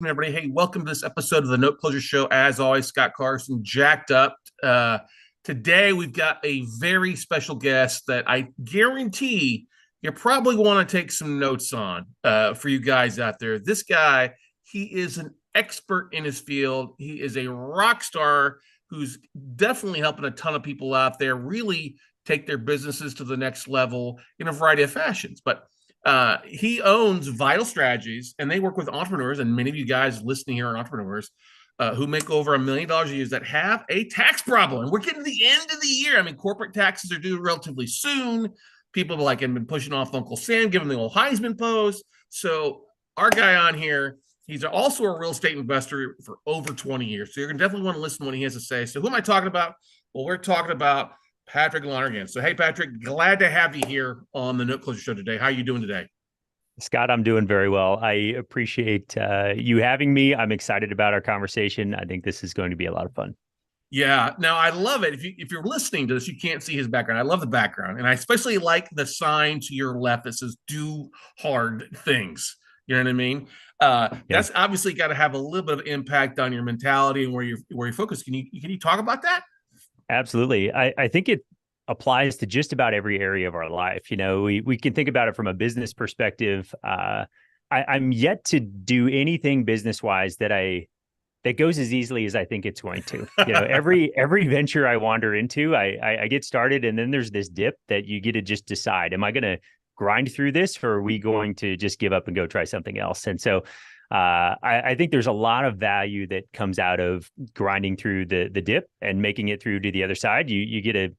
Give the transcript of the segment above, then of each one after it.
Everybody. Hey, welcome to this episode of the Note Closure Show. As always, Scott Carson, jacked up. Today, we've got a very special guest that I guarantee you probably want to take some notes on for you guys out there. This guy, he is an expert in his field. He is a rock star who's definitely helping a ton of people out there really take their businesses to the next level in a variety of fashions. But he owns Vital Strategies, and they work with entrepreneurs, and many of you guys listening here are entrepreneurs who make over $1 million a year that have a tax problem. We're getting to the end of the year. I mean, corporate taxes are due relatively soon. People like have been pushing off Uncle Sam, giving the old Heisman pose. So our guy on here, he's also a real estate investor for over 20 years. So you're going to definitely want to listen to what he has to say. So who am I talking about? Well, we're talking about Patrick Lonergan. So, hey, Patrick, glad to have you here on the Note Closure Show today. How are you doing today? Scott, I'm doing very well. I appreciate you having me. I'm excited about our conversation. I think this is going to be a lot of fun. Yeah. Now, I love it. If you're listening to this, you can't see his background. I love the background. And I especially like the sign to your left that says do hard things. You know what I mean? That's obviously got to have a little bit of impact on your mentality and where you're focused. Can you talk about that? Absolutely. I think it applies to just about every area of our life. You know, we can think about it from a business perspective. I'm yet to do anything business-wise that goes as easily as I think it's going to. You know, every venture I wander into, I get started, and then there's this dip that you get to just decide, am I going to grind through this, or are we going to just give up and go try something else? And so I think there's a lot of value that comes out of grinding through the dip and making it through to the other side. You get to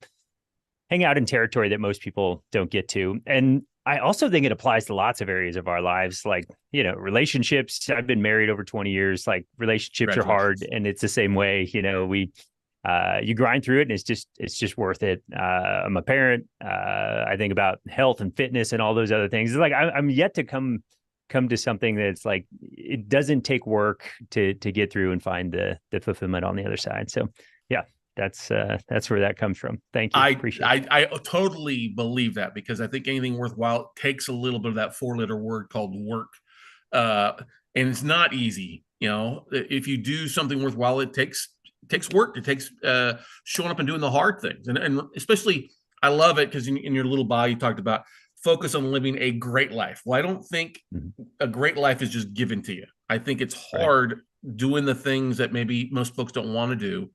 hang out in territory that most people don't get to. And I also think it applies to lots of areas of our lives, like, you know, relationships. I've been married over 20 years. Like, relationships are hard, and it's the same way. You know, you grind through it, and it's just worth it. I'm a parent. I think about health and fitness and all those other things. It's like I'm yet to come to something that's like, it doesn't take work to get through and find the fulfillment on the other side. So yeah, that's where that comes from. Thank you. I totally believe that, because I think anything worthwhile takes a little bit of that 4-letter word called work. And it's not easy. You know, if you do something worthwhile, it takes work. It takes showing up and doing the hard things. And especially, I love it because in your little bio, you talked about focus on living a great life. Well, I don't think a great life is just given to you. I think it's hard doing the things that maybe most folks don't want to do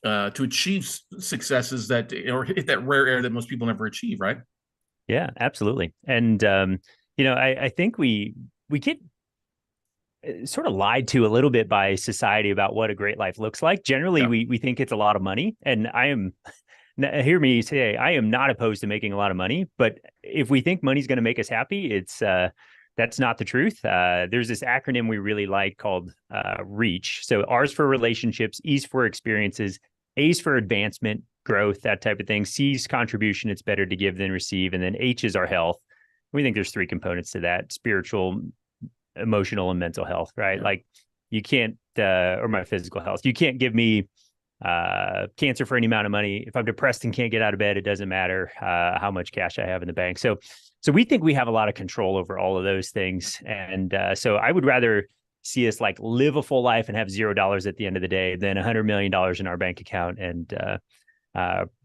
to achieve successes that, or hit that rare air that most people never achieve, right? Yeah, absolutely. And you know, I think we get sort of lied to a little bit by society about what a great life looks like. Generally, we think it's a lot of money, and hear me say, I am not opposed to making a lot of money, but if we think money's going to make us happy, that's not the truth. There's this acronym we really like called REACH. So R's for relationships, E's for experiences, A's for advancement, growth, that type of thing. C's contribution, it's better to give than receive. And then H is our health. We think there's 3 components to that: spiritual, emotional, and mental health, right? Like, you can't, or my physical health, you can't give me cancer for any amount of money. If I'm depressed and can't get out of bed, it doesn't matter how much cash I have in the bank. So we think we have a lot of control over all of those things. And so I would rather see us like live a full life and have $0 at the end of the day than $100 million in our bank account and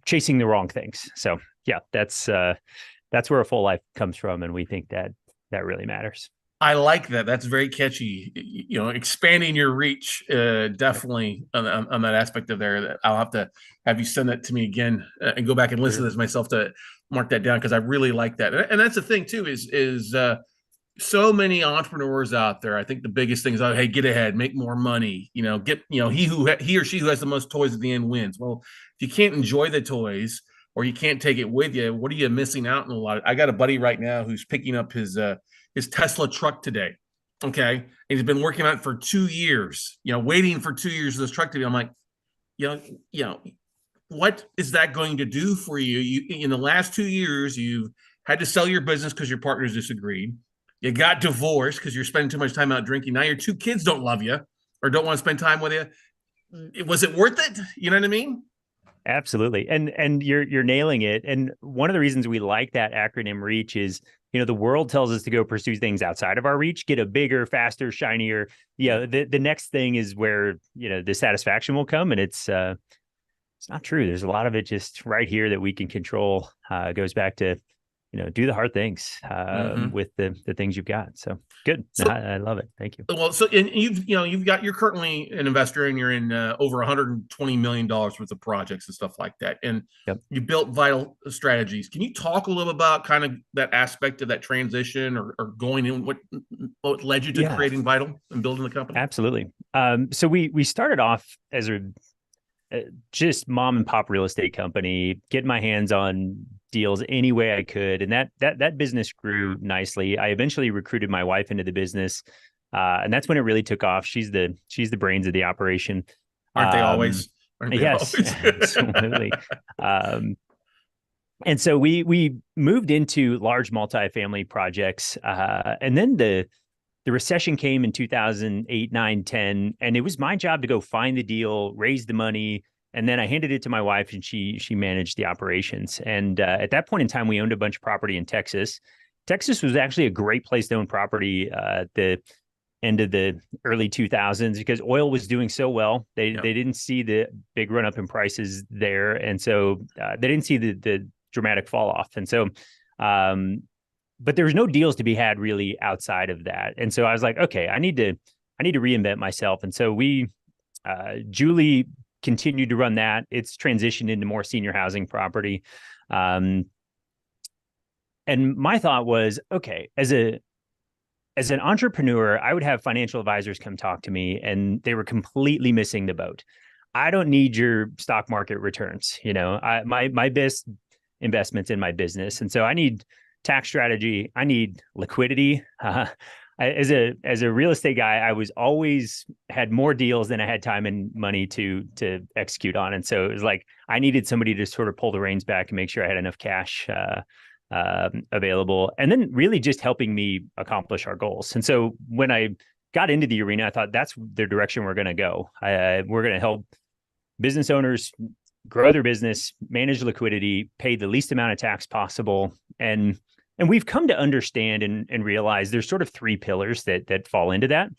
chasing the wrong things. So yeah, that's where a full life comes from. And we think that really matters. I like that. That's very catchy. You know, expanding your reach, definitely on that aspect of there. I'll have to have you send that to me again and go back and listen to this myself to mark that down, because I really like that. And that's the thing too, is so many entrepreneurs out there. I think the biggest thing is, oh, hey, get ahead, make more money. You know, he or she who has the most toys at the end wins. Well, if you can't enjoy the toys, or you can't take it with you, what are you missing out on a lot? I got a buddy right now who's picking up his Tesla truck today. Okay. And he's been working on it for 2 years, you know, waiting for 2 years for this truck to be. I'm like, you know, what is that going to do for you? In the last 2 years, you've had to sell your business because your partners disagreed. You got divorced because you're spending too much time out drinking. Now your 2 kids don't love you or don't want to spend time with you. Was it worth it? You know what I mean? Absolutely. And you're nailing it. And one of the reasons we like that acronym REACH is the world tells us to go pursue things outside of our reach, get a bigger, faster, shinier. The next thing is where, the satisfaction will come. And it's not true. There's a lot of it just right here that we can control. Goes back to, do the hard things with the things you've got. So good. So, I love it. Thank you. Well, so and you're currently an investor, and you're in over $120 million worth of projects and stuff like that. And you built Vital Strategies. Can you talk a little about kind of that aspect of that transition, or going in, what led you to creating Vital and building the company? Absolutely. So we started off as a just mom and pop real estate company, getting my hands on deals any way I could. And that business grew nicely. I eventually recruited my wife into the business. And that's when it really took off. She's the brains of the operation. Aren't they always? Yes, absolutely. And so we moved into large multifamily projects. And then the recession came in 2008, 9, 10, and it was my job to go find the deal, raise the money. And then I handed it to my wife, and she managed the operations. And at that point in time, we owned a bunch of property in Texas. Texas was actually a great place to own property at the end of the early 2000s because oil was doing so well. They didn't see the big run up in prices there. And so they didn't see the dramatic fall off. And so, but there was no deals to be had really outside of that. And so I was like, okay, I need to reinvent myself. And so Julie continued to run that. It's transitioned into more senior housing property. And my thought was, okay, as an entrepreneur, I would have financial advisors come talk to me, and they were completely missing the boat. I don't need your stock market returns. My best investments in my business. And so I need tax strategy. I need liquidity. As a real estate guy, I was always had more deals than I had time and money to execute on. And so it was like, I needed somebody to sort of pull the reins back and make sure I had enough cash available, and then really just helping me accomplish our goals. And so when I got into the arena, I thought that's the direction we're going to go. We're going to help business owners grow their business, manage liquidity, pay the least amount of tax possible. And we've come to understand and realize there's sort of three pillars that fall into that.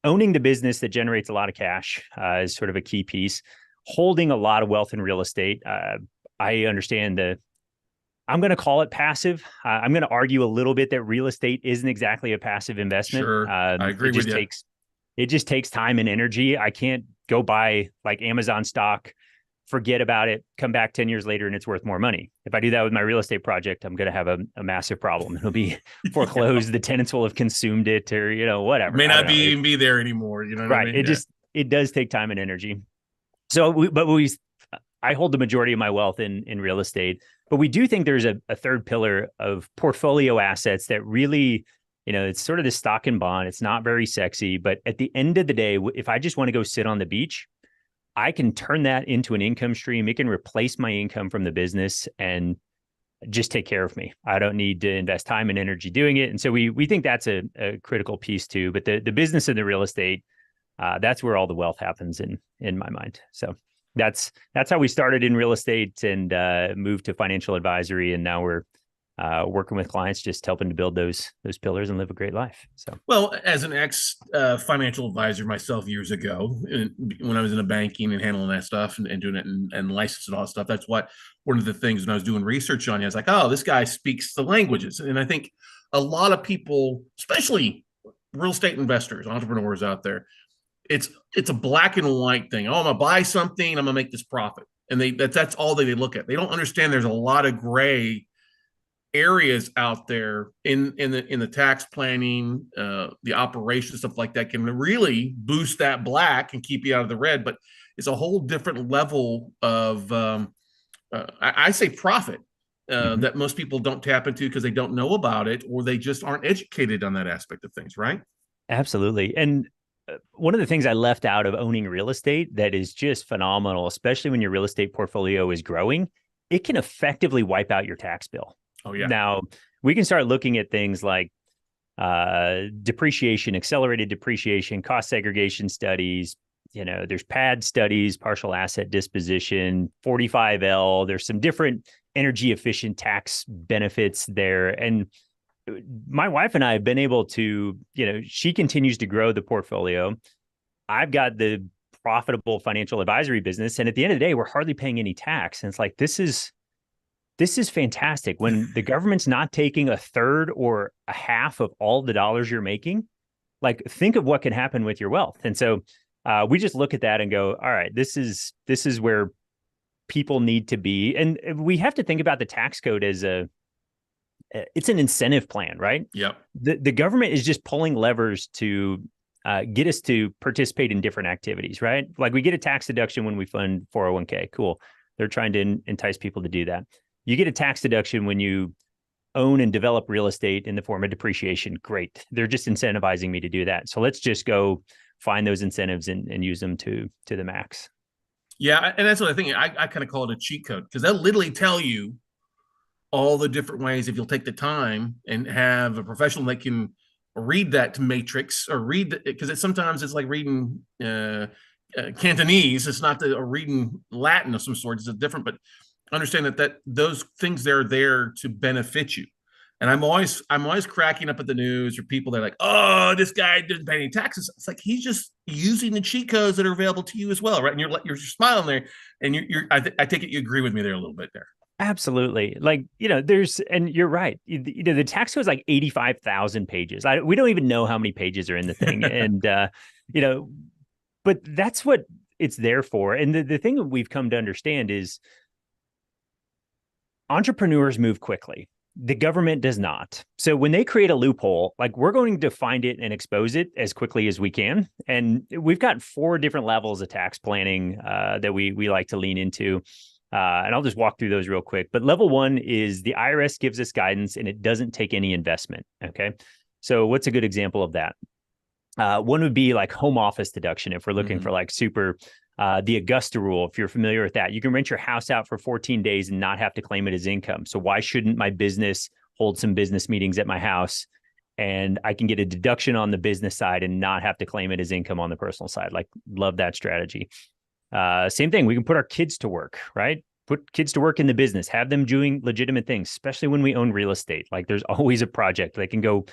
Owning the business that generates a lot of cash is sort of a key piece. Holding a lot of wealth in real estate. I understand I'm going to call it passive. I'm going to argue a little bit that real estate isn't exactly a passive investment. Sure, I agree with you. It just takes time and energy. I can't go buy like Amazon stock, forget about it, come back 10 years later, and it's worth more money. If I do that with my real estate project, I'm going to have a massive problem. It'll be foreclosed. The tenants will have consumed it, or, whatever. It may not even be there anymore. Right. What I mean? It does take time and energy. So, I hold the majority of my wealth in real estate, but we do think there's a third pillar of portfolio assets that really, it's sort of the stock and bond. It's not very sexy, but at the end of the day, if I just want to go sit on the beach, I can turn that into an income stream. It can replace my income from the business and just take care of me. I don't need to invest time and energy doing it. And so we think that's a critical piece too. But the business and the real estate, that's where all the wealth happens in my mind. So that's how we started in real estate and moved to financial advisory. And now we're working with clients, just helping to build those pillars and live a great life. So, well, as an ex financial advisor myself years ago, when I was in a banking and handling that stuff and doing it and license and all that stuff, that's what one of the things when I was doing research on you, I was like, oh, this guy speaks the languages. And I think a lot of people, especially real estate investors, entrepreneurs out there, it's a black and white thing. Oh, I'm gonna buy something, I'm gonna make this profit, and that's all they look at. They don't understand there's a lot of gray areas out there in the tax planning, the operation, stuff like that can really boost that black and keep you out of the red. But it's a whole different level of I say profit that most people don't tap into because they don't know about it, or they just aren't educated on that aspect of things, right? Absolutely. And one of the things I left out of owning real estate that is just phenomenal, especially when your real estate portfolio is growing, it can effectively wipe out your tax bill. Oh, yeah. Now, we can start looking at things like depreciation, accelerated depreciation, cost segregation studies. There's PAD studies, partial asset disposition, 45L. There's some different energy efficient tax benefits there. And my wife and I have been able to, she continues to grow the portfolio. I've got the profitable financial advisory business. And at the end of the day, we're hardly paying any tax. And it's like, this is fantastic. When the government's not taking a third or a half of all the dollars you're making, like think of what can happen with your wealth. And so we just look at that and go, all right, this is where people need to be. And we have to think about the tax code as it's an incentive plan, right? Yep. The government is just pulling levers to get us to participate in different activities, right? Like we get a tax deduction when we fund 401k. Cool. They're trying to entice people to do that. You get a tax deduction when you own and develop real estate in the form of depreciation. Great. They're just incentivizing me to do that. So let's just go find those incentives and use them to the max. Yeah. And that's what I think. I kind of call it a cheat code because they'll literally tell you all the different ways if you'll take the time and have a professional that can read that matrix or read it, because sometimes it's like reading Cantonese. It's not reading Latin of some sort. It's a different, but understand that those things they're there to benefit you. And I'm always cracking up at the news or people that are like, oh, this guy didn't pay any taxes. It's like he's just using the cheat codes that are available to you as well, right? And you're smiling there, and I take it you agree with me there a little bit there. Absolutely. Like, and you're right. The tax code is like 85,000 pages. We don't even know how many pages are in the thing. And, but that's what it's there for. And the thing that we've come to understand is entrepreneurs move quickly. The government does not. So when they create a loophole, like we're going to find it and expose it as quickly as we can. And we've got 4 different levels of tax planning that we like to lean into. And I'll just walk through those real quick. But level 1 is the IRS gives us guidance and it doesn't take any investment. Okay. So what's a good example of that? One would be like home office deduction. If we're looking for like super, the Augusta rule, if you're familiar with that, you can rent your house out for 14 days and not have to claim it as income. So why shouldn't my business hold some business meetings at my house and I can get a deduction on the business side and not have to claim it as income on the personal side? Like, love that strategy. Same thing. We can put our kids to work, right? Put kids to work in the business, have them doing legitimate things, especially when we own real estate. Like there's always a project. They can go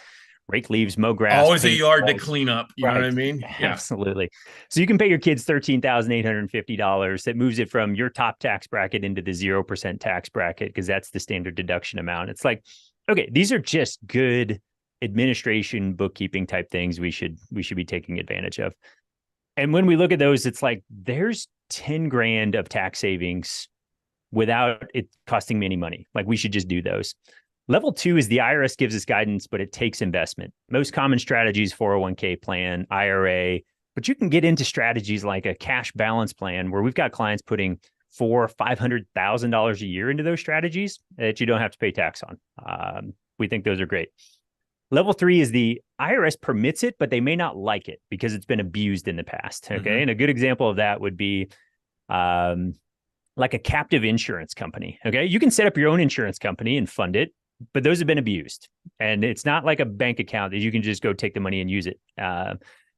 rake leaves, mow grass. Always a yard to clean up. You know what I mean? Yeah. Absolutely. So you can pay your kids $13,850. That moves it from your top tax bracket into the 0% tax bracket because that's the standard deduction amount. It's like, okay, these are just good administration, bookkeeping type things we should be taking advantage of. And when we look at those, it's like there's 10 grand of tax savings without it costing me any money. Like we should just do those. Level 2 is the IRS gives us guidance, but it takes investment. Most common strategies, 401k plan, IRA, but you can get into strategies like a cash balance plan where we've got clients putting $400,000-$500,000 a year into those strategies that you don't have to pay tax on. We think those are great. Level 3 is the IRS permits it, but they may not like it because it's been abused in the past. Okay. And a good example of that would be like a captive insurance company. Okay. You can set up your own insurance company and fund it, but those have been abused. And it's not like a bank account that you can just go take the money and use it.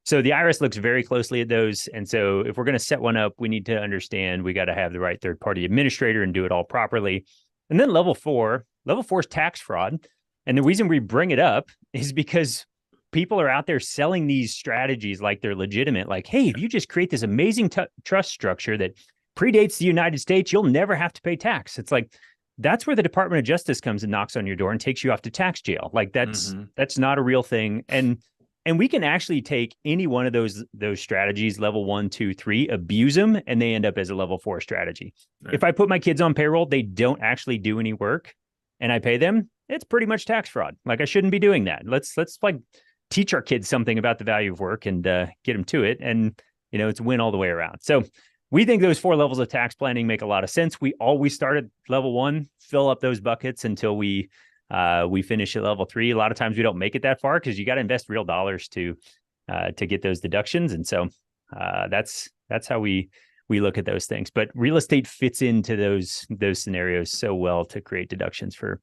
So the IRS looks very closely at those. And so if we're going to set one up, we need to understand we got to have the right third-party administrator and do it all properly. And then level 4 is tax fraud. And the reason we bring it up is because people are out there selling these strategies like they're legitimate. Like, hey, if you just create this amazing trust structure that predates the United States, you'll never have to pay tax. It's like, that's where the Department of Justice comes and knocks on your door and takes you off to tax jail. Like that's not a real thing. And we can actually take any one of those strategies, level 1, 2, 3, abuse them, and they end up as a level 4 strategy. Right. If I put my kids on payroll, they don't actually do any work and I pay them, it's pretty much tax fraud. Like I shouldn't be doing that. Let's like teach our kids something about the value of work and get them to it. And, it's a win all the way around. So we think those 4 levels of tax planning make a lot of sense. We always start at level 1, fill up those buckets until we finish at level 3. A lot of times we don't make it that far because you got to invest real dollars to get those deductions. And so that's how we look at those things. But real estate fits into those scenarios so well to create deductions for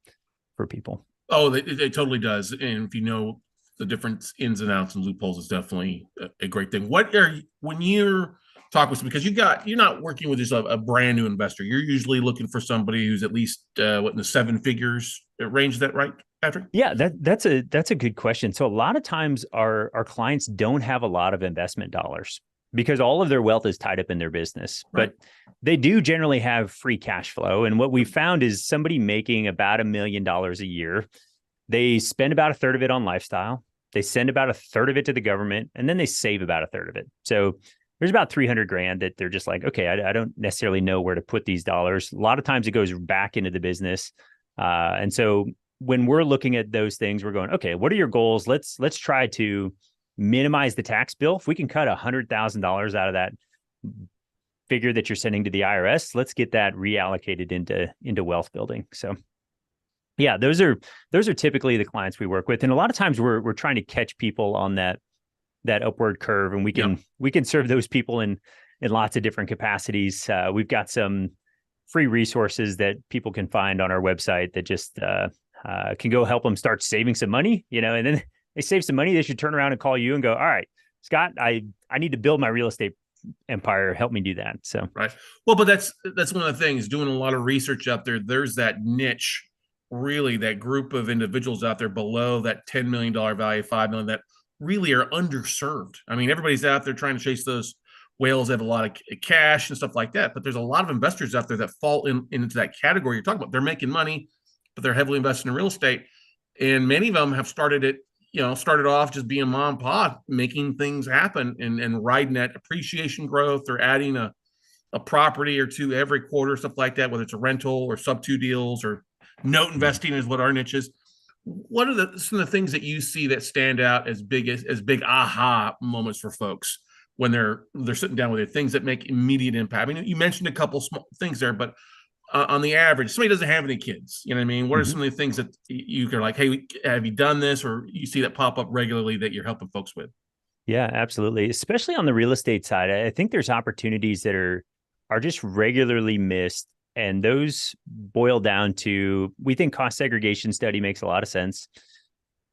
people. Oh, it totally does. And if you know the different ins and outs and loopholes, is definitely a great thing. When you're talk with them, because you're not working with just a brand new investor. You're usually looking for somebody who's at least in the 7 figures range. Is that right? Patrick? Yeah, that's a good question. So a lot of times our clients don't have a lot of investment dollars because all of their wealth is tied up in their business, Right. but they do generally have free cash flow. And what we found is somebody making about $1 million a year, they spend about a third of it on lifestyle. They send about a third of it to the government, and then they save about a third of it. So there's about 300 grand that they're just like, okay, I don't necessarily know where to put these dollars. A lot of times it goes back into the business. And so when we're looking at those things, we're going, okay, what are your goals? Let's try to minimize the tax bill. If we can cut $100,000 out of that figure that you're sending to the IRS, let's get that reallocated into wealth building. So yeah, those are typically the clients we work with. And a lot of times we're trying to catch people on that upward curve, and we can serve those people in lots of different capacities. We've got some free resources that people can find on our website that just can go help them start saving some money, and then they save some money. They should turn around and call you and go, all right, Scott, I need to build my real estate empire. Help me do that. So, right. Well, but that's one of the things, doing a lot of research out there. There's that niche, really, that group of individuals out there below that $10 million value, 5 million, that really are underserved. I mean, everybody's out there trying to chase those whales. They have a lot of cash and stuff like that, but there's a lot of investors out there that fall into that category you're talking about. They're making money, but they're heavily invested in real estate. And many of them have started off just being mom and pop, making things happen and riding that appreciation growth, or adding a property or two every quarter, stuff like that, whether it's a rental or sub-2 deals or note investing is what our niche is. What are some of the things that you see that stand out as big aha moments for folks when they're sitting down with you, things that make immediate impact? I mean, you mentioned a couple small things there, but on the average, somebody doesn't have any kids. You know what I mean? What are some of the things that you are like, hey, have you done this? Or you see that pop up regularly that you're helping folks with? Yeah, absolutely. Especially on the real estate side, I think there's opportunities that are just regularly missed. And those boil down to, we think cost segregation study makes a lot of sense.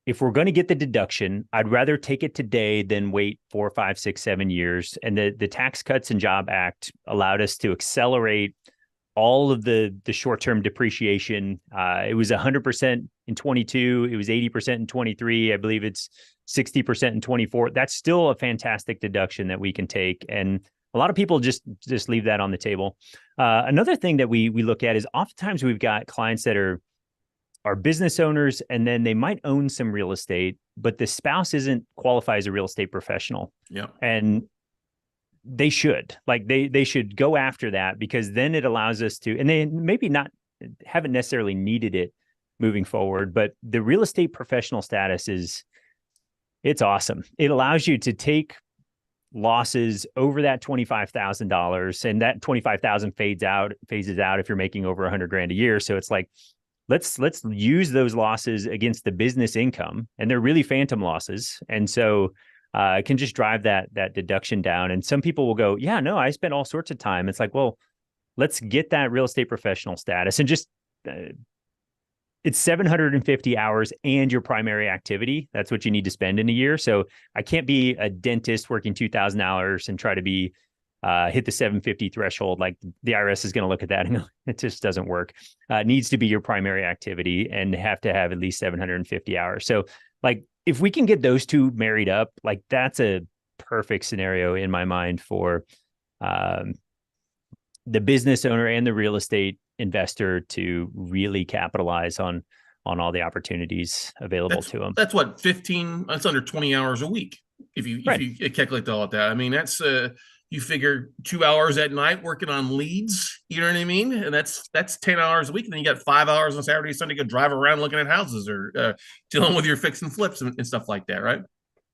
If we're going to get the deduction, I'd rather take it today than wait 4, 5, 6, 7 years. And the Tax Cuts and Job Act allowed us to accelerate all of the short-term depreciation. It was 100% in 22. It was 80% in 23. I believe it's 60% in 24. That's still a fantastic deduction that we can take. And a lot of people just leave that on the table. Another thing that we look at is oftentimes we've got clients that are business owners, and then they might own some real estate, but the spouse isn't qualified as a real estate professional. Yeah. And they should should go after that, because then it allows us to, and they maybe haven't necessarily needed it moving forward, but the real estate professional status it's awesome. It allows you to take losses over that $25,000, and that 25,000 phases out if you're making over 100 grand a year. So it's like, let's use those losses against the business income, and they're really phantom losses. And so it can just drive that deduction down. And some people will go, yeah, no, I spent all sorts of time. It's like, well, let's get that real estate professional status, and just it's 750 hours and your primary activity. That's what you need to spend in a year. So I can't be a dentist working 2,000 hours and try to be hit the 750 threshold. Like, the IRS is going to look at that and it just doesn't work. It needs to be your primary activity and have to have at least 750 hours. So like, if we can get those two married up, like, that's a perfect scenario in my mind for the business owner and the real estate investor to really capitalize on all the opportunities available to them. That's what, 15, that's under 20 hours a week. If you calculate all of that, I mean, that's you figure 2 hours at night working on leads, you know what I mean? And that's 10 hours a week. And then you got 5 hours on Saturday, Sunday, go drive around looking at houses or dealing with your fix and flips and stuff like that. Right.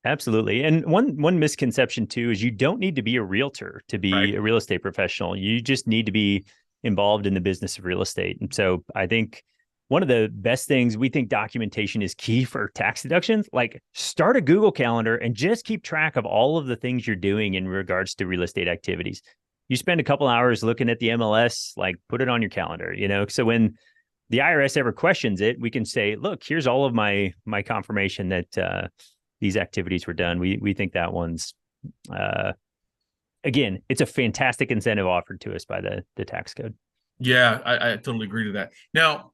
Absolutely. And one misconception too is you don't need to be a realtor to be a real estate professional. You just need to be involved in the business of real estate. And so I think one of the best things, we think documentation is key for tax deductions. Like, start a Google Calendar and just keep track of all of the things you're doing in regards to real estate activities. You spend a couple hours looking at the MLS, like, put it on your calendar, so when the IRS ever questions it, we can say, look, here's all of my confirmation that these activities were done. We think that one's, again, it's a fantastic incentive offered to us by the tax code. Yeah, I totally agree to that. Now,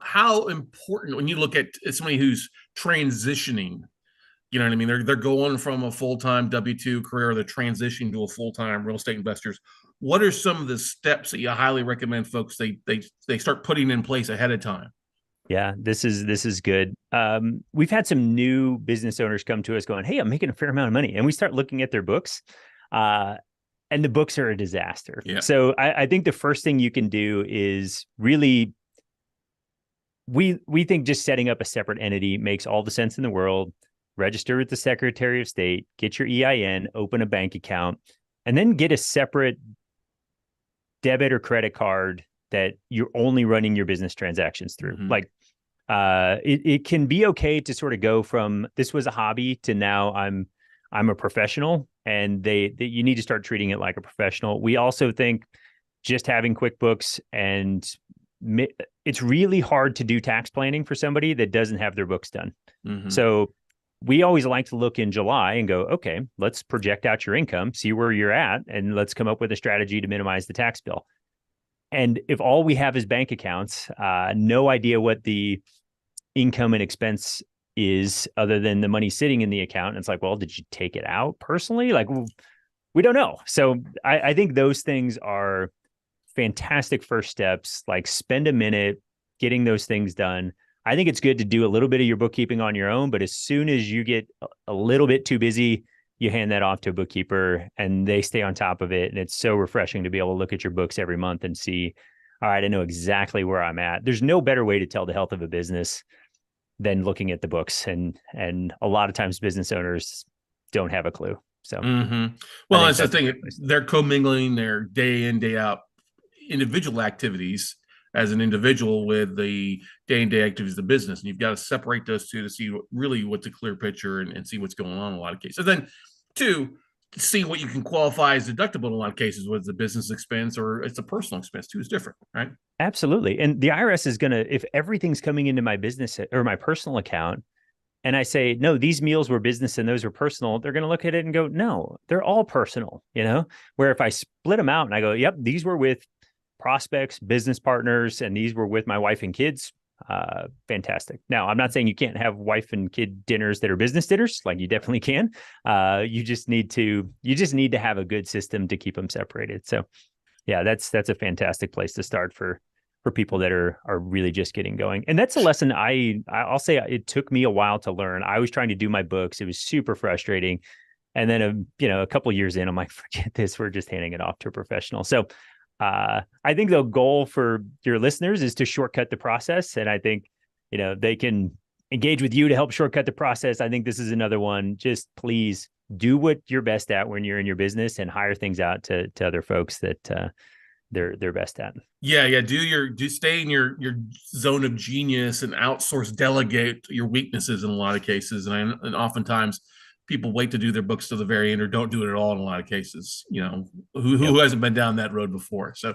how important when you look at somebody who's transitioning, you know what I mean? They're going from a full-time W-2 career, they're transitioning to a full-time real estate investors. What are some of the steps that you highly recommend folks they start putting in place ahead of time? Yeah, this is good. We've had some new business owners come to us going, "Hey, I'm making a fair amount of money," and we start looking at their books, and the books are a disaster. Yeah. So I think the first thing you can do is really, we think just setting up a separate entity makes all the sense in the world. Register with the Secretary of State, get your EIN, open a bank account, and then get a separate debit or credit card that you're only running your business transactions through. Mm-hmm. Like, it can be okay to sort of go from this was a hobby to now I'm a professional, and you need to start treating it like a professional. We also think just having QuickBooks, and it's really hard to do tax planning for somebody that doesn't have their books done. Mm-hmm. So we always like to look in July and go, okay, let's project out your income, see where you're at, and let's come up with a strategy to minimize the tax bill. And if all we have is bank accounts, no idea what the income and expense is other than the money sitting in the account, and it's like, well, did you take it out personally? Like, we don't know. So I think those things are fantastic first steps. Like, spend a minute getting those things done. I think it's good to do a little bit of your bookkeeping on your own, but as soon as you get a little bit too busy, you hand that off to a bookkeeper and they stay on top of it. And it's so refreshing to be able to look at your books every month and see, all right, I know exactly where I'm at. There's no better way to tell the health of a business than looking at the books. And a lot of times business owners don't have a clue. So, well, that's the thing. They're commingling their day in, day out individual activities as an individual with the day-to-day activities of the business. And you've got to separate those two to see what's a clear picture and see what's going on in a lot of cases. And then two, see what you can qualify as deductible in a lot of cases, whether it's a business expense or it's a personal expense too, is different, right? Absolutely. And the IRS is going to, if everything's coming into my business or my personal account, and I say, no, these meals were business and those were personal, they're going to look at it and go, no, they're all personal, where if I split them out and I go, yep, these were with prospects, business partners, and these were with my wife and kids, fantastic. Now, I'm not saying you can't have wife and kid dinners that are business dinners. Like, you definitely can. You just need to have a good system to keep them separated. So yeah, that's a fantastic place to start for people that are really just getting going. And that's a lesson I'll say it took me a while to learn. I was trying to do my books. It was super frustrating. And then, a couple of years in, I'm like, forget this. We're just handing it off to a professional. So I think the goal for your listeners is to shortcut the process. And I think, they can engage with you to help shortcut the process. I think this is another one. Just please do what you're best at when you're in your business and hire things out to other folks that they're best at. Yeah. Do stay in your zone of genius and outsource, delegate your weaknesses in a lot of cases. And oftentimes people wait to do their books to the very end or don't do it at all in a lot of cases, who hasn't been down that road before. So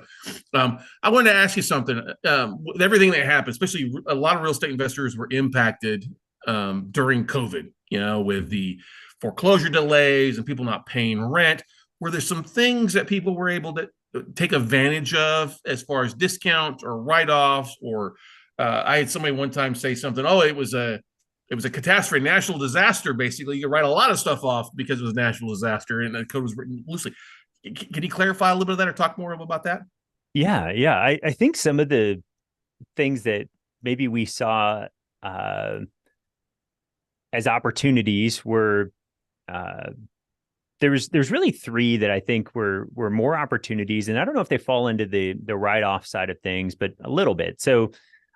I wanted to ask you something. With everything that happened, especially a lot of real estate investors were impacted during COVID, with the foreclosure delays and people not paying rent. Were there some things that people were able to take advantage of as far as discounts or write-offs? Or I had somebody one time say something, it was a catastrophe, national disaster. Basically, you write a lot of stuff off because it was a national disaster and the code was written loosely. Can you clarify a little bit of that or talk more about that? Yeah. I think some of the things that maybe we saw as opportunities were there's really three that I think were more opportunities, and I don't know if they fall into the write-off side of things, but a little bit. So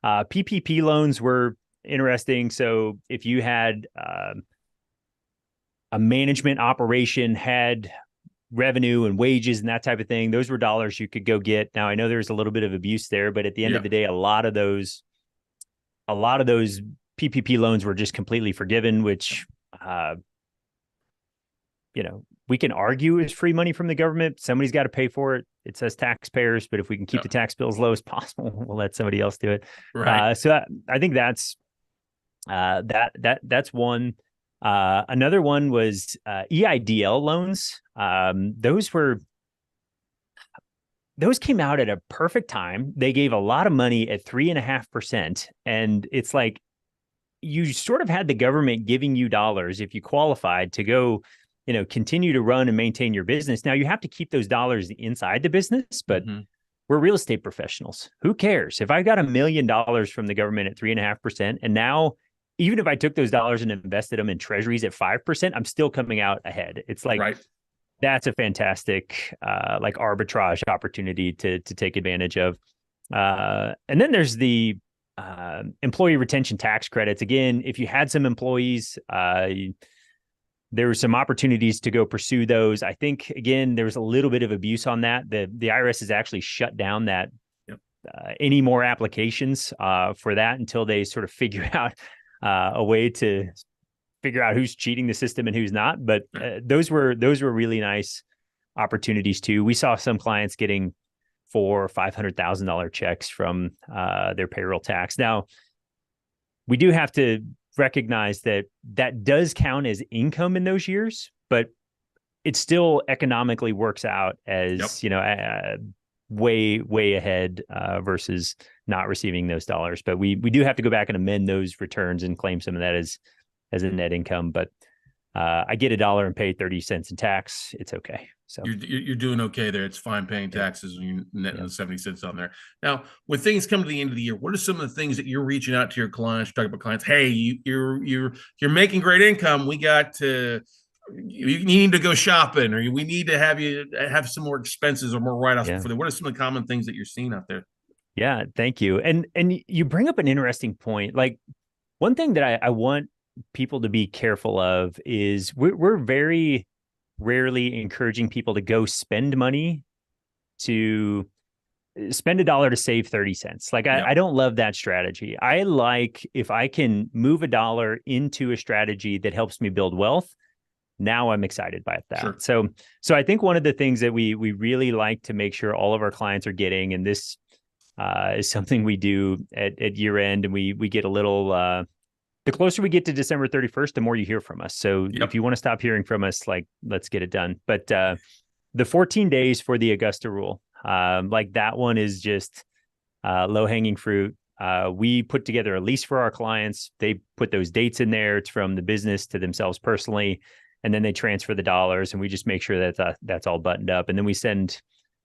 PPP loans were interesting. So if you had a management operation, had revenue and wages and that type of thing, those were dollars you could go get. Now, I know there's a little bit of abuse there, but at the end of the day, a lot of those PPP loans were just completely forgiven, which we can argue is free money from the government. Somebody's got to pay for it. It says taxpayers, but if we can keep the tax bill as low as possible, we'll let somebody else do it. Right. So I think that's one. Another one was EIDL loans. Those were those came out at a perfect time. They gave a lot of money at 3.5%. And it's like, you sort of had the government giving you dollars if you qualified to go, continue to run and maintain your business. Now you have to keep those dollars inside the business, but we're real estate professionals. Who cares? If I got $1 million from the government at 3.5%, and now even if I took those dollars and invested them in treasuries at 5%, I'm still coming out ahead. It's like, right. That's a fantastic like arbitrage opportunity to take advantage of. And then there's the employee retention tax credits. Again, if you had some employees, there were some opportunities to go pursue those. I think, again, there was a little bit of abuse on that. The IRS has actually shut down that any more applications for that until they sort of figure out a way to figure out who's cheating the system and who's not. But those were really nice opportunities too. We saw some clients getting $400,000 or $500,000 checks from their payroll tax. Now, we do have to recognize that does count as income in those years, but it still economically works out as way ahead versus not receiving those dollars. But we do have to go back and amend those returns and claim some of that as a net income. But I get $1 and pay 30 cents in tax. It's okay. So you're doing okay there. It's fine paying taxes when you're netting the 70 cents on there. Now, when things come to the end of the year, what are some of the things that you're reaching out to your clients, talking about clients? Hey, you're making great income. We got to, you need to go shopping, or we need to have you have some more expenses or more write-offs for them. What are some of the common things that you're seeing out there? Yeah, thank you. And you bring up an interesting point. Like, one thing that I want people to be careful of is we're very rarely encouraging people to go spend money to spend $1 to save 30 cents. Like, I don't love that strategy. I like, if I can move $1 into a strategy that helps me build wealth, now I'm excited by that. Sure. So I think one of the things that we really like to make sure all of our clients are getting, and this is something we do at year end, and we get a little, the closer we get to December 31st, the more you hear from us. So if you want to stop hearing from us, like, let's get it done. But the 14 days for the Augusta rule, like, that one is just low hanging fruit. We put together a lease for our clients. They put those dates in there. It's from the business to themselves personally. And then they transfer the dollars, and we just make sure that that's all buttoned up. And then we send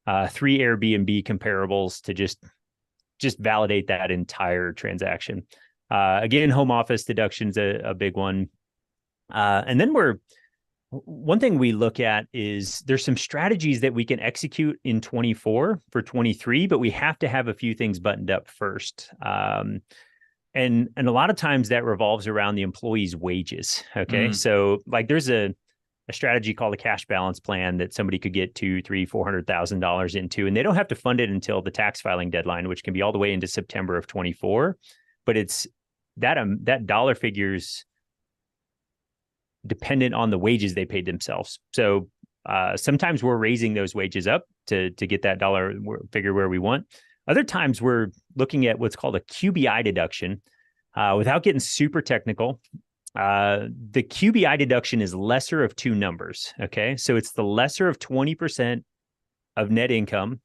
3 Airbnb comparables to just validate that entire transaction. Again, home office deduction's a big one. And then one thing we look at is there's some strategies that we can execute in 24 for 23, but we have to have a few things buttoned up first. And a lot of times that revolves around the employee's wages. Okay. So, like, there's a strategy called a cash balance plan that somebody could get $200,000, $300,000, $400,000 into, and they don't have to fund it until the tax filing deadline, which can be all the way into September of 24. But it's that dollar figure's dependent on the wages they paid themselves. So sometimes we're raising those wages up to get that dollar figure where we want. Other times we're looking at what's called a QBI deduction. Without getting super technical, the QBI deduction is lesser of 2 numbers. Okay. So it's the lesser of 20% of net income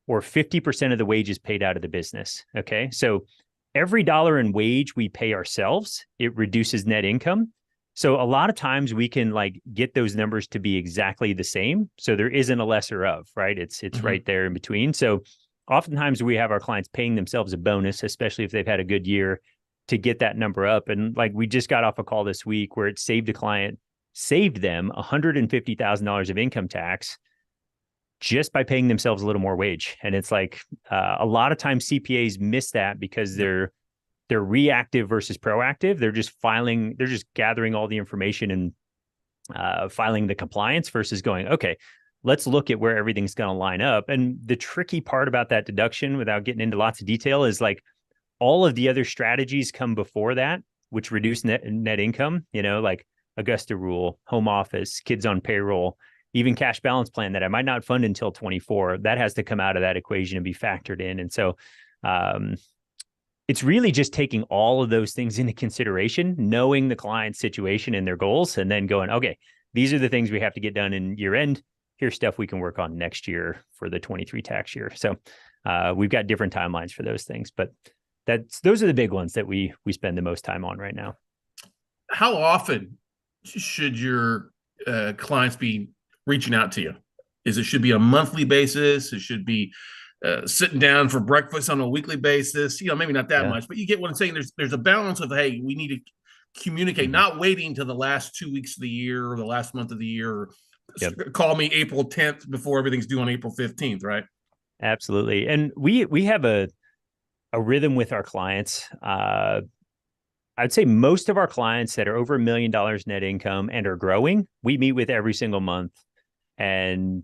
or 50% of the wages paid out of the business. Okay. So every dollar in wage we pay ourselves, it reduces net income. So a lot of times we can, like, get those numbers to be exactly the same. So there isn't a lesser of, right? It's right there in between. So oftentimes we have our clients paying themselves a bonus, especially if they've had a good year, to get that number up. And, like, we just got off a call this week where it saved them $150,000 of income tax just by paying themselves a little more wage. And it's like, a lot of times CPAs miss that because they're reactive versus proactive. They're just gathering all the information and filing the compliance versus going, okay, let's look at where everything's going to line up. And the tricky part about that deduction, without getting into lots of detail, is, like, all of the other strategies come before that, which reduce net income, like Augusta rule, home office, kids on payroll, even cash balance plan that I might not fund until 24, that has to come out of that equation and be factored in. And so it's really just taking all of those things into consideration, knowing the client's situation and their goals, and then going, okay, these are the things we have to get done in year end. here's stuff we can work on next year for the 23 tax year. So we've got different timelines for those things, but those are the big ones that we spend the most time on right now. How often should your clients be reaching out to you? Should be a monthly basis? It should be sitting down for breakfast on a weekly basis? Maybe not that much, but you get what I'm saying. There's a balance of, hey, we need to communicate, not waiting to the last 2 weeks of the year or the last month of the year. Or call me April 10th before everything's due on April 15th, right? Absolutely. And we have a rhythm with our clients. I'd say most of our clients that are over $1 million net income and are growing, we meet with every single month, and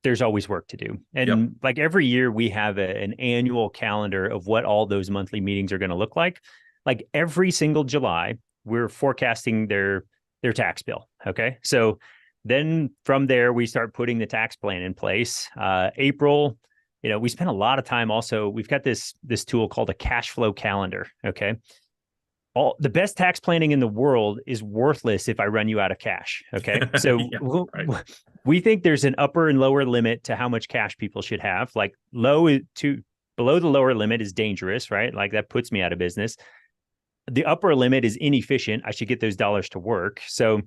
there's always work to do. And like every year we have an annual calendar of what all those monthly meetings are going to look like. Like every single July, we're forecasting their tax bill. Okay. So then from there, we start putting the tax plan in place. April, we spend a lot of time also. We've got this tool called a cash flow calendar. Okay. All the best tax planning in the world is worthless if I run you out of cash. Okay. So we think there's an upper and lower limit to how much cash people should have. Like below the lower limit is dangerous, right? Like that puts me out of business. The upper limit is inefficient. I should get those dollars to work. So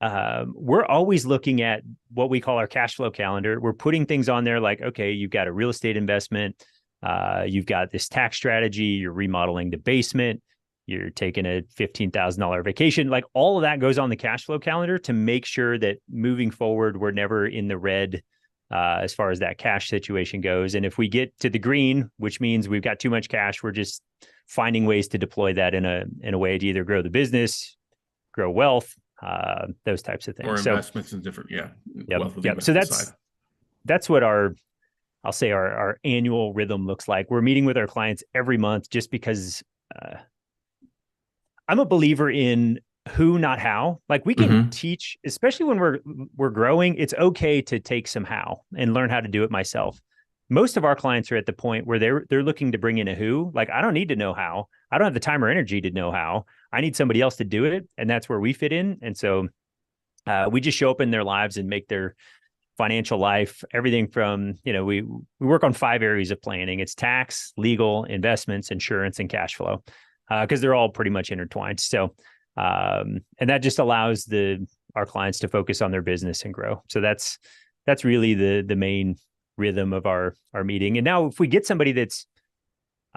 we're always looking at what we call our cash flow calendar. We're putting things on there like, okay, you've got a real estate investment. You've got this tax strategy. You're remodeling the basement. You're taking a $15,000 vacation. Like all of that goes on the cash flow calendar to make sure that moving forward, we're never in the red as far as that cash situation goes. And if we get to the green, which means we've got too much cash, we're just finding ways to deploy that in a way to either grow the business, grow wealth, those types of things. Or investments in different, So that's what I'll say our annual rhythm looks like. We're meeting with our clients every month just because I'm a believer in who, not how. Like we can teach, especially when we're growing, it's okay to take some how and learn how to do it myself. Most of our clients are at the point where they're looking to bring in a who. Like, I don't need to know how. I don't have the time or energy to know how. I need somebody else to do it. And that's where we fit in. And so we just show up in their lives and make their financial life, everything from, we work on 5 areas of planning. It's tax, legal, investments, insurance, and cash flow, because they're all pretty much intertwined. So, and that just allows our clients to focus on their business and grow. So that's really the main rhythm of our meeting. And now if we get somebody that's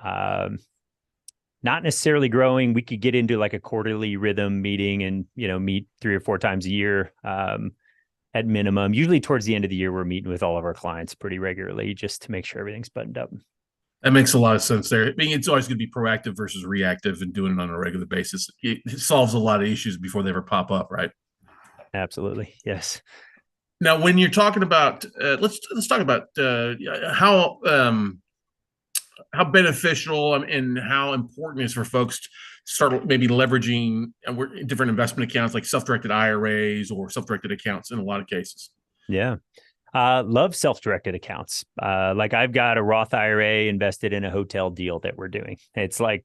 not necessarily growing, we could get into like a quarterly rhythm meeting and, meet 3 or 4 times a year at minimum. Usually towards the end of the year, we're meeting with all of our clients pretty regularly just to make sure everything's buttoned up. That makes a lot of sense there. It's always going to be proactive versus reactive and doing it on a regular basis. It solves a lot of issues before they ever pop up, right? Absolutely. Yes. Now, when you're talking about, let's talk about how beneficial and how important it is for folks to start maybe leveraging different investment accounts like self-directed IRAs or self-directed accounts in a lot of cases. Yeah. Love self-directed accounts. Like I've got a Roth IRA invested in a hotel deal that we're doing. It's like,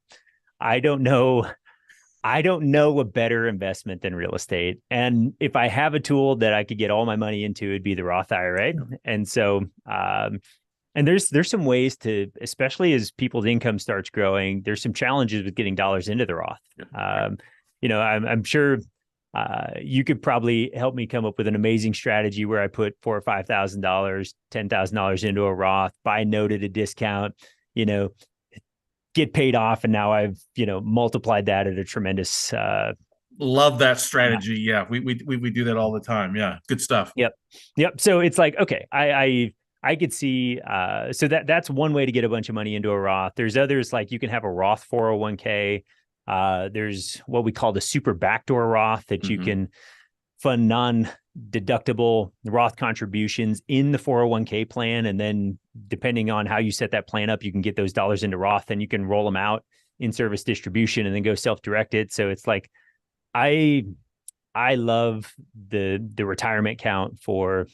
I don't know a better investment than real estate. And if I have a tool that I could get all my money into, it'd be the Roth IRA. And so, and there's some ways to, especially as people's income starts growing, there's some challenges with getting dollars into the Roth. I'm sure you could probably help me come up with an amazing strategy where I put $4,000 or $5,000, $10,000 into a Roth, buy note at a discount, get paid off. And now I've, multiplied that at a tremendous, love that strategy. Yeah. We do that all the time. Yeah. Good stuff. Yep. So it's like, okay, I could see, so that's one way to get a bunch of money into a Roth. There's others, like you can have a Roth 401k. There's what we call the super backdoor Roth that you can fund non-deductible Roth contributions in the 401k plan. And then depending on how you set that plan up, you can get those dollars into Roth and you can roll them out in service distribution and then go self-directed. So it's like, I love the retirement account for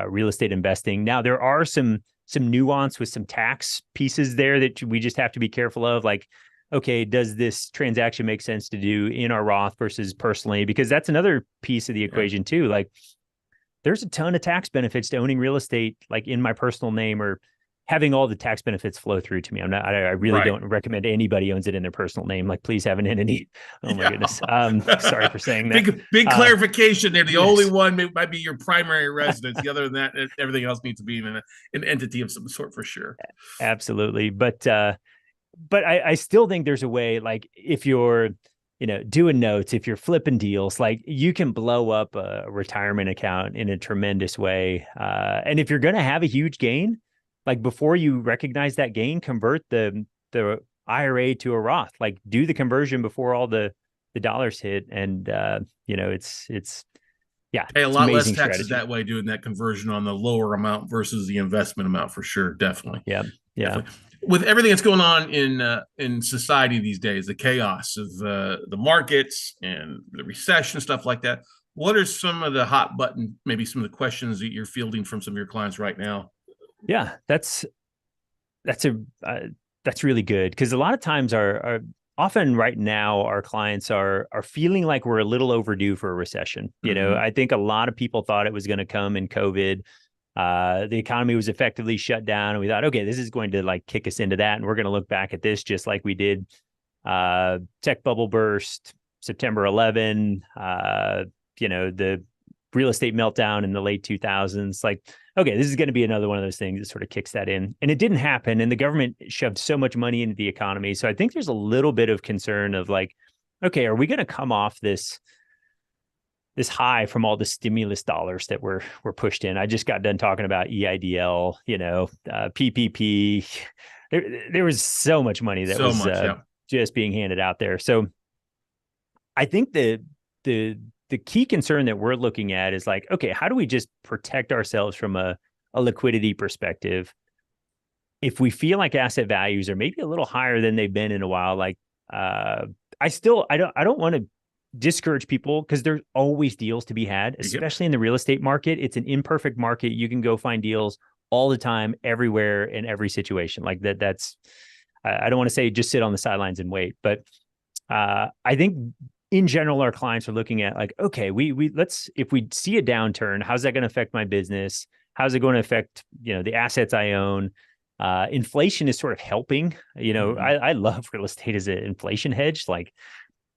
real estate investing. Now there are some nuance with some tax pieces there that we just have to be careful of. Like, okay, does this transaction make sense to do in our Roth versus personally? Because that's another piece of the equation too. Like there's a ton of tax benefits to owning real estate, like in my personal name, or having all the tax benefits flow through to me. I really Right. don't recommend anybody owns it in their personal name. Like, please have an entity. Oh my goodness. Sorry for saying that. Big clarification there. The only Yes, one might be your primary residence. The other than that, everything else needs to be in an entity of some sort for sure. absolutely. But I still think there's a way, like if you're, doing notes, if you're flipping deals, like you can blow up a retirement account in a tremendous way. And if you're going to have a huge gain, like before you recognize that gain, convert the IRA to a Roth, like do the conversion before all the dollars hit. And, yeah, Pay a it's lot less amazing taxes strategy. that way doing that conversion on the lower amount versus the investment amount for sure. Definitely. Yeah. Yeah. Definitely. With everything that's going on in society these days, the chaos of the markets and the recession, stuff like that. What are some of the hot button, maybe some of the questions that you're fielding from some of your clients right now? Yeah. That's a that's really good, because a lot of times our often right now our clients are feeling like we're a little overdue for a recession. Mm-hmm. I think a lot of people thought it was going to come in COVID. The economy was effectively shut down, and we thought, okay, this is going to like kick us into that, and we're going to look back at this just like we did tech bubble burst, September 11, the real estate meltdown in the late 2000s. Like, okay, this is going to be another one of those things that sort of kicks that in. And it didn't happen. And the government shoved so much money into the economy. So I think there's a little bit of concern of like, okay, are we going to come off this high from all the stimulus dollars that were pushed in? I just got done talking about EIDL, PPP. There was so much money that So was much, yeah. just being handed out there. So I think the key concern that we're looking at is like, okay, how do we just protect ourselves from a liquidity perspective? If we feel like asset values are maybe a little higher than they've been in a while, like I don't want to discourage people, because there's always deals to be had, especially in the real estate market. It's an imperfect market. You can go find deals all the time, everywhere, in every situation. Like that's I don't want to say just sit on the sidelines and wait, but I think in general, our clients are looking at like, okay, if we see a downturn, how's that going to affect my business? How's it going to affect, the assets I own? Inflation is sort of helping. Mm-hmm. I love real estate as an inflation hedge. Like,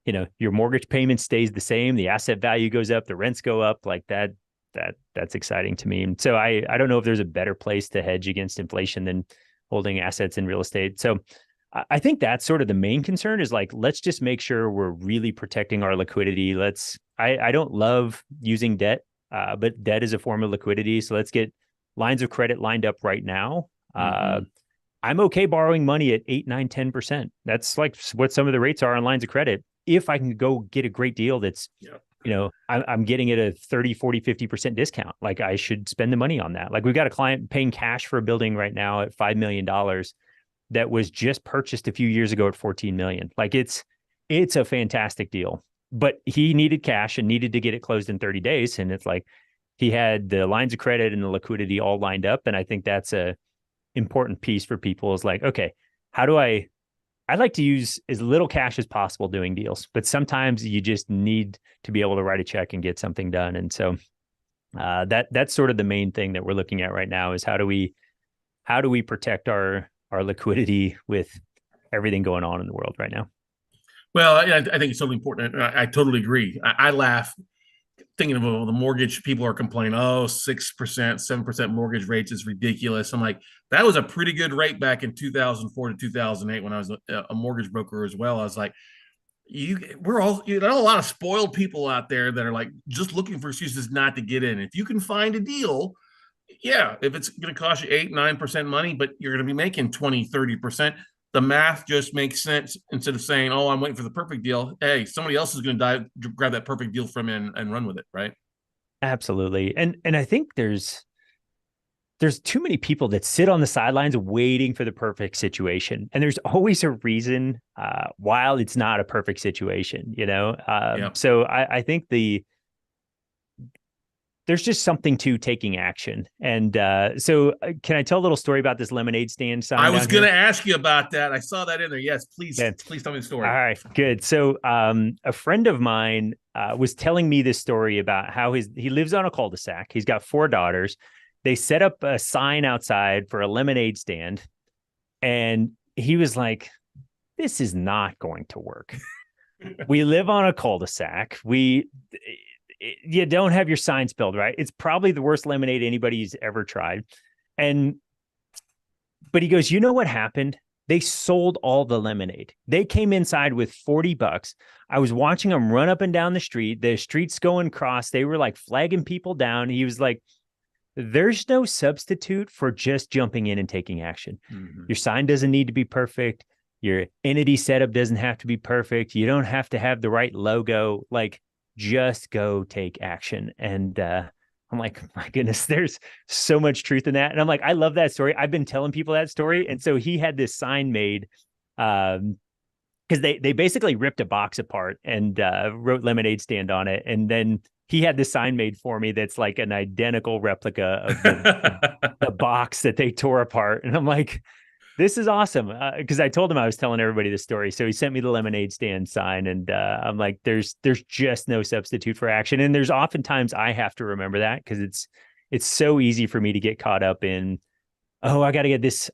your mortgage payment stays the same, the asset value goes up, the rents go up, like that's exciting to me. And so I don't know if there's a better place to hedge against inflation than holding assets in real estate. So I think that's sort of the main concern, is like, let's just make sure we're really protecting our liquidity. I don't love using debt, but debt is a form of liquidity. So let's get lines of credit lined up right now. Mm-hmm. I'm okay borrowing money at 8, 9, 10%. That's like what some of the rates are on lines of credit. If I can go get a great deal that's, I'm getting it a 30, 40, 50% discount, like I should spend the money on that. Like we've got a client paying cash for a building right now at $5 million that was just purchased a few years ago at 14 million. Like it's a fantastic deal, but he needed cash and needed to get it closed in 30 days. And it's like, he had the lines of credit and the liquidity all lined up. And I think that's a important piece for people, is like, okay, how do I like to use as little cash as possible doing deals, but sometimes you just need to be able to write a check and get something done. And so that's sort of the main thing that we're looking at right now, is how do we protect our liquidity with everything going on in the world right now. Well, I think it's totally important. I totally agree. I laugh thinking of the mortgage. People are complaining, 6%, 7% mortgage rates is ridiculous. I'm like, that was a pretty good rate back in 2004 to 2008 when I was a mortgage broker as well. I was like, we're all, a lot of spoiled people out there that are like just looking for excuses not to get in. If you can find a deal, yeah, if it's going to cost you 8, 9% money, but you're going to be making 20, 30%, the math just makes sense. Instead of saying, I'm waiting for the perfect deal. Hey, somebody else is going to grab that perfect deal from you and run with it. Right. Absolutely. And I think there's too many people that sit on the sidelines waiting for the perfect situation. And there's always a reason while it's not a perfect situation, Yeah. So I think there's there's just something to taking action. And so can I tell a little story about this lemonade stand sign? I was going to ask you about that. I saw that in there. Yes, please, Okay. please tell me the story. All right, good. So a friend of mine was telling me this story about how he lives on a cul-de-sac. He's got 4 daughters. They set up a sign outside for a lemonade stand. And he was like, this is not going to work. We live on a cul-de-sac. You don't have your sign spelled right. It's probably the worst lemonade anybody's ever tried. But he goes, you know what happened? They sold all the lemonade. They came inside with $40. I was watching them run up and down the street. The streets going across. They were like flagging people down. He was like, there's no substitute for just jumping in and taking action. Mm-hmm. Your sign doesn't need to be perfect. Your entity setup doesn't have to be perfect. You don't have to have the right logo. Like, just go take action. And I'm like, my goodness, there's so much truth in that. And I'm like, I love that story. I've been telling people that story. And so he had this sign made because they basically ripped a box apart and wrote lemonade stand on it. And then he had this sign made for me that's like an identical replica of the box that they tore apart. And I'm like, this is awesome. Because I told him I was telling everybody this story. So he sent me the lemonade stand sign. And I'm like, there's just no substitute for action. And there's oftentimes I have to remember that because it's so easy for me to get caught up in, oh, I got to get this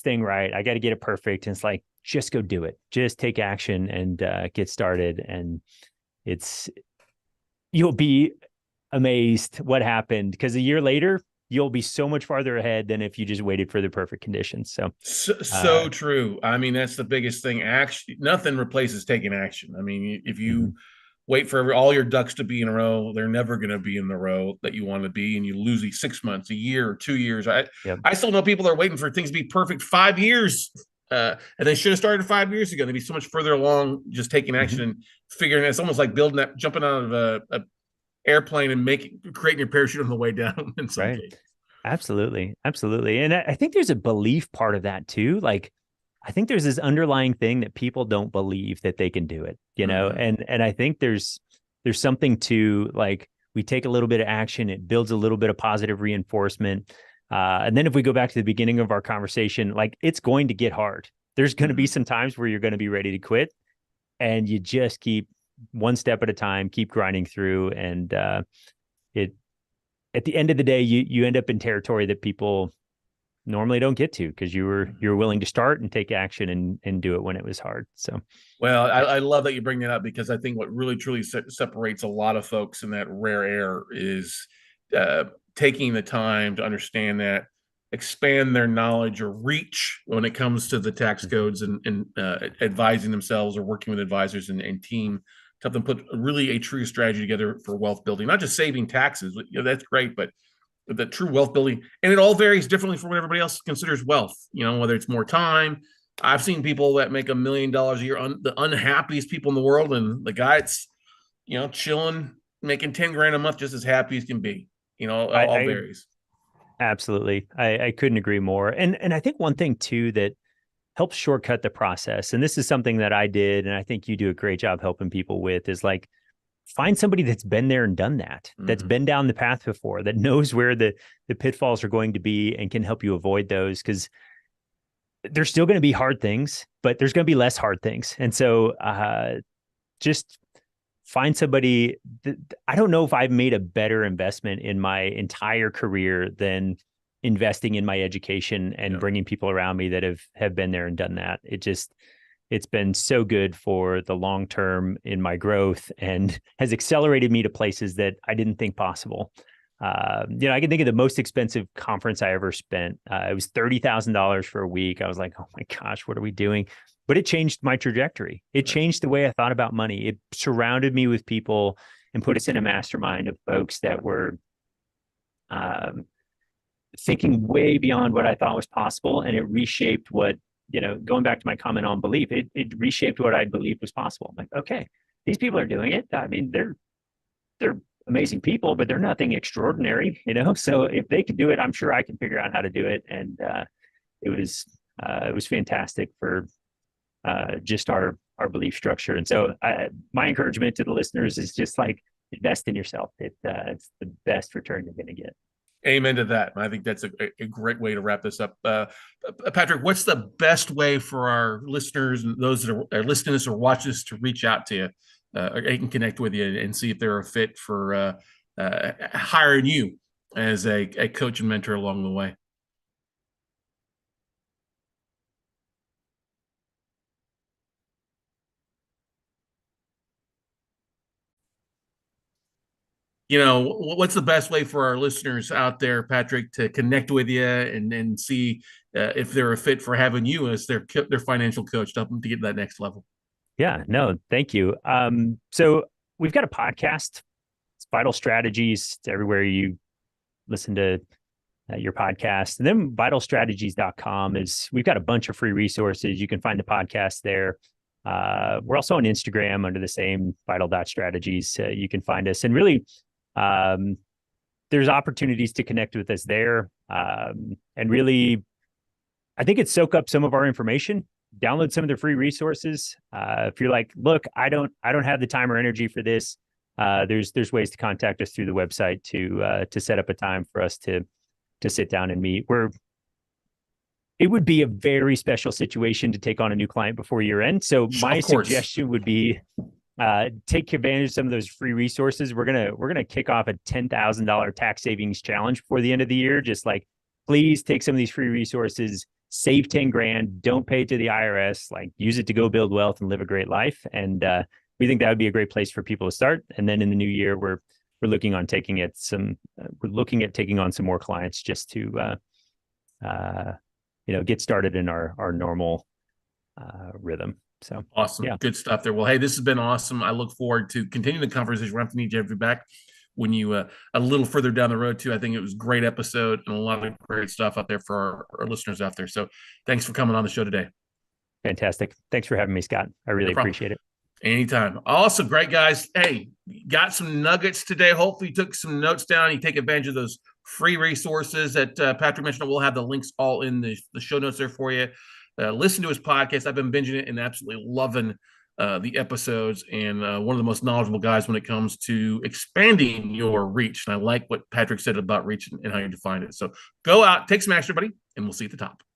thing right. I got to get it perfect. And it's like, just go do it. Just take action and get started. And you'll be amazed what happened because a year later, you'll be so much farther ahead than if you just waited for the perfect conditions. So true. I mean, that's the biggest thing. Action, nothing replaces taking action. I mean, if you wait for all your ducks to be in a row, they're never going to be in the row that you want to be. And you lose these 6 months, a year, or 2 years. I still know people are waiting for things to be perfect 5 years. And they should have started 5 years ago. They'd be so much further along just taking action and figuring it. It's almost like jumping out of a airplane and creating your parachute on the way down in some case. Absolutely. And I think there's a belief part of that too. Like, I think there's this underlying thing that people don't believe that they can do it, you know? And I think there's something to, like, we take a little bit of action, it builds a little bit of positive reinforcement. And then if we go back to the beginning of our conversation, like, it's going to get hard. There's going to be some times where you're going to be ready to quit, and you just keep one step at a time, keep grinding through. And at the end of the day, you end up in territory that people normally don't get to because you're willing to start and take action and do it when it was hard. So, well, I love that you bring that up because I think what really truly separates a lot of folks in that rare air is taking the time to understand that, expand their knowledge or reach when it comes to the tax codes and advising themselves or working with advisors and team to help them put really a true strategy together for wealth building, not just saving taxes. You know, that's great, but the true wealth building, and it all varies differently from what everybody else considers wealth. You know, whether it's more time. I've seen people that make $1 million a year, the unhappiest people in the world, and the guy that's, you know, chilling, making 10 grand a month, just as happy as can be. You know, all varies. Absolutely. I couldn't agree more. And I think one thing too that helps shortcut the process, and this is something that I did, and I think you do a great job helping people with, is like, find somebody that's been there and done that, that's been down the path before, that knows where the pitfalls are going to be and can help you avoid those, because there's still going to be hard things, but there's going to be less hard things. And so just find somebody I don't know if I've made a better investment in my entire career than investing in my education and bringing people around me that have been there and done that. It's been so good for the long term in my growth and has accelerated me to places that I didn't think possible. I can think of the most expensive conference I ever spent. It was $30,000 for a week. I was like, oh my gosh, what are we doing? But it changed my trajectory. It changed the way I thought about money. It surrounded me with people and put us in a mastermind of folks that were thinking way beyond what I thought was possible. And it reshaped what, going back to my comment on belief, it reshaped what I believed was possible. I'm like, okay, these people are doing it. I mean, they're amazing people, but they're nothing extraordinary, So if they can do it, I'm sure I can figure out how to do it. And it was fantastic for just our belief structure. And so my encouragement to the listeners is just like, invest in yourself. It's the best return you're going to get. Amen to that. I think that's a great way to wrap this up. Patrick, what's the best way for our listeners and those that are listening to this or watching this to reach out to you? They can connect with you and see if they're a fit for hiring you as a coach and mentor along the way. What's the best way for our listeners out there, Patrick, to connect with you and see if they're a fit for having you as their financial coach to help them to get to that next level? Yeah, no, thank you. So we've got a podcast. It's Vital Strategies. It's everywhere you listen to your podcast. And then vitalstrategies.com we've got a bunch of free resources. You can find the podcast there. We're also on Instagram under the same vital.strategies. You can find us. And really, there's opportunities to connect with us there. And really, I think it's soak up some of our information, download some of the free resources. If you're like, look, I don't have the time or energy for this, there's ways to contact us through the website to set up a time for us to sit down and meet. It would be a very special situation to take on a new client before year end. So my suggestion would be take advantage of some of those free resources. We're gonna kick off a $10,000 tax savings challenge before the end of the year. Just like, please take some of these free resources, save 10 grand, don't pay it to the IRS, like use it to go build wealth and live a great life. And we think that would be a great place for people to start. And then in the new year, we're looking at taking on some more clients just to get started in our normal rhythm. So awesome. Yeah. Good stuff there. Well, hey, this has been awesome. I look forward to continuing the conversation. We're going to need you back when you a little further down the road too. I think it was a great episode and a lot of great stuff out there for our listeners out there. So thanks for coming on the show today. Fantastic. Thanks for having me, Scott. I really appreciate it. Anytime. Awesome. Great, guys. Hey, got some nuggets today. Hopefully you took some notes down. You take advantage of those free resources that Patrick mentioned. We'll have the links all in the show notes there for you. Listen to his podcast. I've been binging it and absolutely loving the episodes, and one of the most knowledgeable guys when it comes to expanding your reach. And I like what Patrick said about reach and how you define it. So go out, take some action, buddy, and we'll see you at the top.